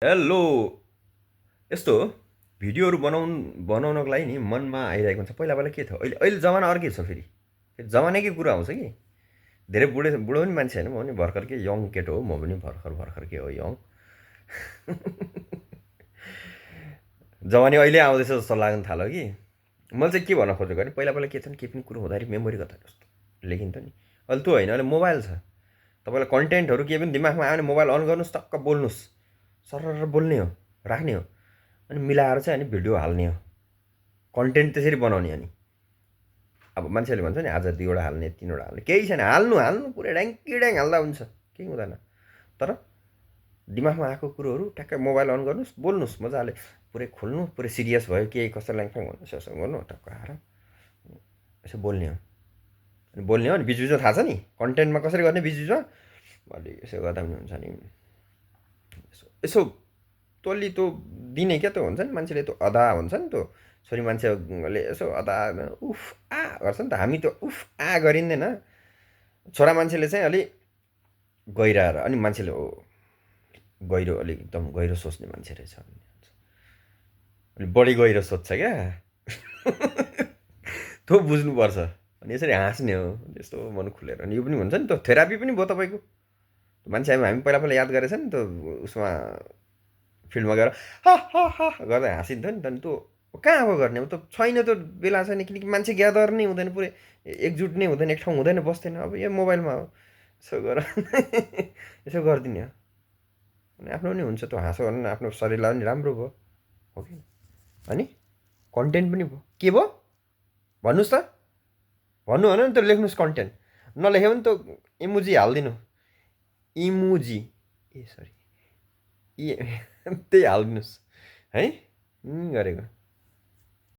Hello. यस्तो हो, भिडियोहरू बनाउनको लागि नि मनमा आइरहेको हुन्छ। पहिला पहिला के थियो, अहिले अहिले जमाना अर्कै छ। फेरि जमानैकै कुरा आउँछ कि। धेरै बुढो बुढो पनि मान्छे होइन, म पनि भर्खरकै यङ केटो हो। म पनि भर्खरकै हो, यङ। जवानी अहिले आउँदैछ जस्तो लाग्न थाल्यो कि। मैले चाहिँ के भन्न खोजेको भने, पहिला पहिला के थियो भने, केही पनि कुरो हुँदाखेरि मेमोरी कता जस्तो लेखिन्थ्यो नि। अहिले त्यो होइन, अहिले मोबाइल छ। तपाईँलाई कन्टेन्टहरू केही पनि दिमागमा आयो भने मोबाइल अन गर्नुहोस्, टक्क बोल्नुहोस्। सरर बोल्ने हो, राख्ने हो, अनि मिलाएर चाहिँ अनि भिडियो हाल्ने हो। कन्टेन्ट त्यसरी बनाउने अनि। अब मान्छेले भन्छ नि आज 2वटा हाल्ने, 3वटा हाल्ने, केही छैन। हाल्नु हाल्नु पुरै ड्याङ्की हाल्दा हुन्छ, केही हुँदैन। तर दिमागमा आएको कुरोहरू ट्याक्कै मोबाइल अन गर्नुहोस्, बोल्नुहोस् मजाले। पुरै खोल्नु, पुरै सिरियस भयो केही कस्तो ल्याङफ्याङ भन्नुहोस्, यसो गर्नु टक्क आएर यसो बोल्ने हो। अनि बोल्ने हो, अनि बिचबिचमा थाहा छ नि कन्टेन्टमा कसरी गर्ने। बिचबिचमा अलि यसो गर्दा पनि हुन्छ नि। यसो यसो तँले त्यो दिने क्या, त्यो हुन्छ नि मान्छेले त्यो अदा हुन्छ नि त्यो। छोरी मान्छेले यसो अदा उफ आ गर्छ नि त, हामी त्यो उफ आ गरिँदैन। छोरा मान्छेले चाहिँ अलि गहिराएर, अनि मान्छेले हो गहिरो, अलिक एकदम गहिरो सोच्ने मान्छे रहेछ भन्ने हुन्छ। अलिक बढी गहिरो सोध्छ क्या। त्यो बुझ्नुपर्छ। अनि यसरी हाँस्ने हो त्यस्तो मन खुलेर। अनि यो पनि हुन्छ नि, त्यो थेरापी पनि भयो तपाईँको। मान्छे हामी पहिला पहिला याद गरेछ नि त्यो, उसमा फिल्डमा गएर हा हा हा गर्दै हाँसिन्थ्यो नि त। अनि त्यो कहाँ अब गर्ने, अब त छैन त्यो बेला छैन। किनकि मान्छे ग्यादर नै हुँदैन, पुरै एकजुट नै हुँदैन, एक ठाउँ हुँदैन, बस्दैन। अब यो मोबाइलमा हो, यसो गर यसो गरिदिने हो। अनि आफ्नो पनि हुन्छ त्यो, हाँसो भने आफ्नो शरीरलाई पनि राम्रो भयो, हो कि। अनि कन्टेन्ट पनि भयो, के भयो भन्नुहोस् त। भन्नु भने नि त्यो लेख्नुहोस् कन्टेन्ट, नलेख्यो भने त इमोजी हालिदिनु। इमोजी, ए सरी, ए त्यही हालिदिनुहोस् है, गरेको।